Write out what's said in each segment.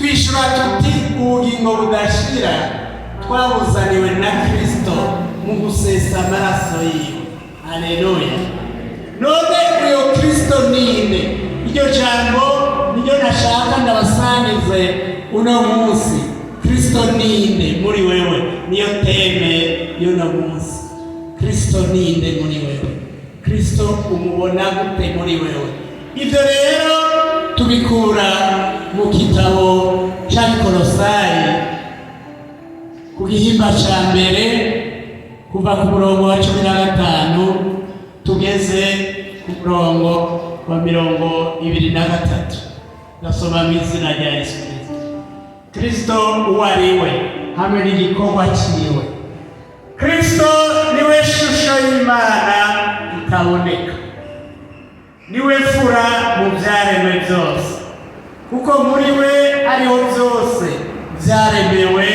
twishura tuti ubugingo budashira twabuzaniwe na Kristo mu gusesa amaraso yiwe. Haleluya. None uyo Kristo ninde? Iryo jambo niryo nashaka ndabasangize uno munsi. Kristo ninde muri wewe? Niyo teme y'uno munsi. Kristo ninde muri wewe? Kristo umubona gute muri wewe? Ibyo rero tubikura mu kitabo cya Kolosayi ku gihimba cya mbere kuva ku murongo wa 15 tugeze ku murongo wa 23. Nasoma mu izina rya Yesu Kristo. Kristo uwo ari we hamwe n'igikorwa cyiwe. Kristo niwe shusho y'Imana itaboneka, niwe fura mu byaremwe byose, kuko muri we ariho byose byaremewe,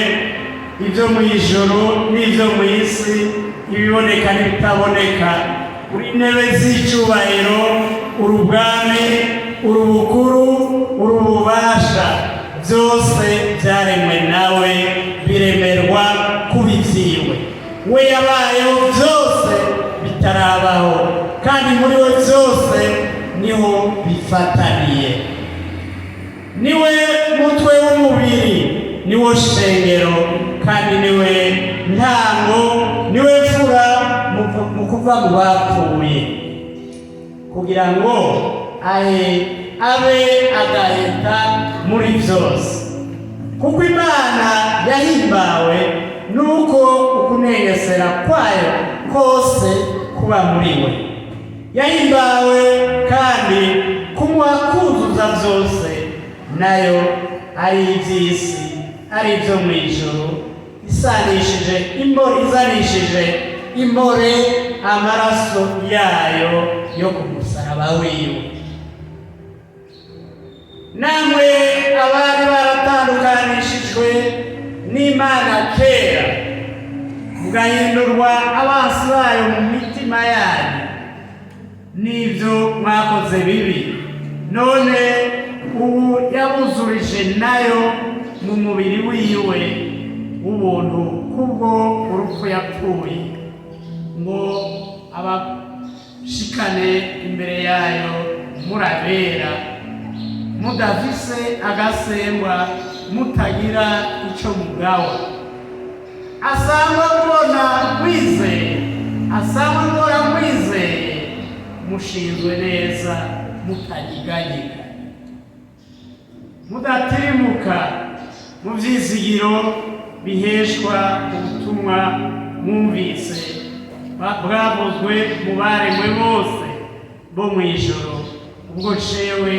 ibyo mu ijuru n'ibyo mu isi, ibiboneka n'ibitaboneka, uri intebe z'icyubahiro, urubwami, urubukuru, urububasha, byose byaremwe nawe, biremerwa kubibyiwe. We yabayeho byose bitarabaho, kandi muri we byose niho bifataniye. Niwe mutwe w'umubiri, niwo shengero, kandi niwe ntango, niwe fura mu kuva mu bapfuye, kugira ngo abe agaheta muri byose. Kuko Imana yahimbawe nuko ukunengesera kwayo kose kuba muri we. Yahimbawe kandi kumuha kuzuza byose, nayo ari iby'isi, ari ibyo mu ijuru, izanishije imore amaraso yayo yo ku musaraba wiwe. Namwe abari baratandukanishijwe n'Imana kera, mugahindurwa abansi bayo mu mitima yanyu n'ibyo mwakoze bibi, none ubu yabuzurije nayo mu mubiri wiwe w'ubuntu kubwo urupfu yapfuye, ngo abashikane imbere yayo murabera, mudafise agasembwa, mutagira ico mugawa. Asangwa mbona mwizeye, mushinzwe neza, mutagiganyiga, mudatirimuka mu vyizigiro biheshwa ubutumwa mwumvise, bwavuzwe mu baremwe bose bo mu ijoro, ubwo cewe,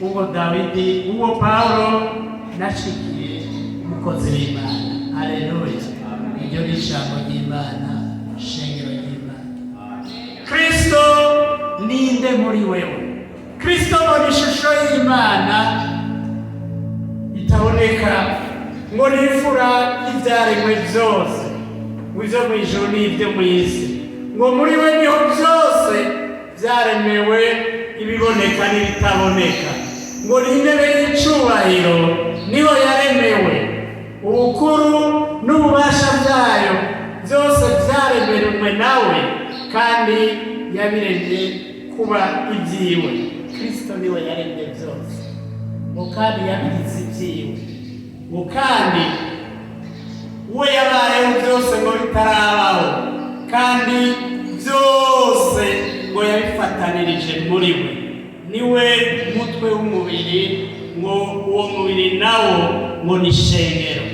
ubwo Dawidi, ubwo Paulo, nashikiye umukozi w'Imana. Haleluya. Iryo ni ijambo ry'Imana, shengero ry'Imana. Kristo ninde muri wewe? Kristo ni ishusho y'Imana itaboneka, ngo ni ifura y'ibyaremwe byose, ibyo mu ijuru n'ibyo mu isi, ngo muri we niho byose byaremewe, ibiboneka n'ibitaboneka, ngo ni intebe y'icubahiro, niho yaremewe, ubukuru n'ububasha bwayo byose byaremewe nawe, kandi yabiremye kuba ibyiwe. Kristo niwe yaremye byose, ngo kandi yabigize ibyiwe, ngo kandi we yabayeho byose ngo bitarabaho, kandi byose ngo yabifatanirije muri we. Niwe mutwe w'umubiri, ngo uwo mubiri nawo ngo ni shengero,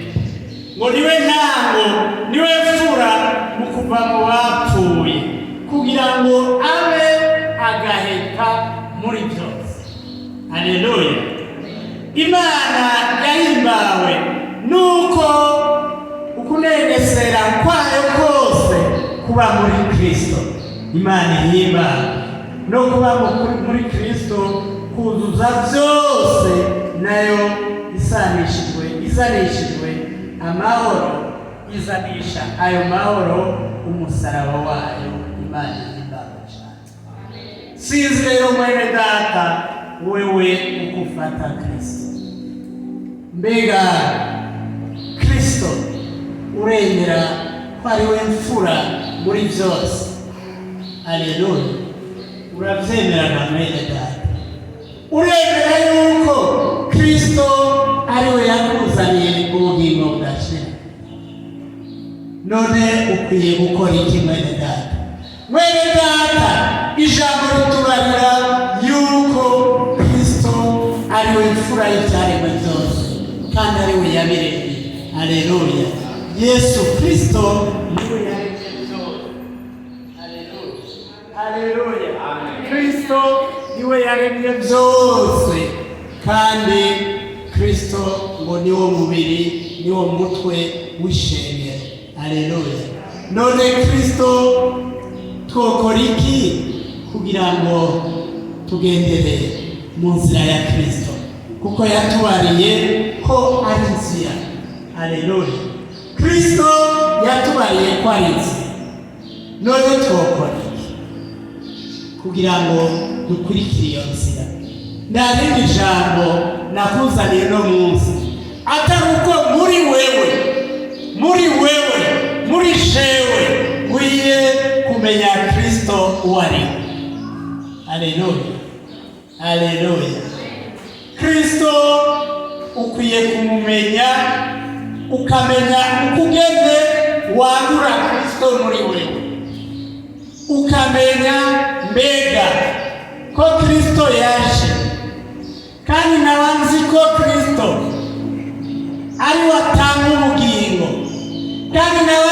ngo niwe ntango, niwe fura mu kuva mu bapfuye, kugira ngo abe agaheta muri byose. Haleluya. Imana yahimbawe nuko ukunengesera kwayo kose kuba muri Kristo. Imana ihimbawe no kuba muri Kristo, kuzuza byose, nayo izanishijwe amahoro, izanisha ayo mahoro umusaraba wayo. Imana ihimbawe cyane. Sinzi rero mwene data, wewe ukufata Kristo, mbega Kristo uremera ko ari we mfura muri byose? Aleluya. Urabyemera na mwene data? Uremera yuko Kristo ari we yakuzaniye ubugingo budashira? None ukwiye gukora iki mwene data? Mwene data, ijambo ritubarira yuko Kristo ari we mfura y'ibyaremwe byose kandi ari we yabiremye. Aleluya. Yesu Kristo niwe yaremye byose. Aleluya. Aleluya. Kristo niwe yaremye byose kandi Kristo ngo niwo mubiri, niwo mutwe w'ishengero. Aleluya. None Kristo twokora iki kugira ngo tugendere mu nzira ya Kristo? Kuko yatubariye ko ari nzira. Aleluya. Kristo yatubariye ko ari nzira. None twokora iki kugira ngo dukurikire iyo nzira? Nta rindi jambo nakuzaniye no munsi atari uko muri wewe, muri jewe wiye kumenya Kristo uwo ari we. Aleluya. Aleluya. Kristo ukwiye kumumenya, ukamenya ukugeze wandura Kristo muri wewe, ukamenya mbega ko Kristo yaje kandi nabanzi ko Kristo ari watanga ubugingo kandi nawe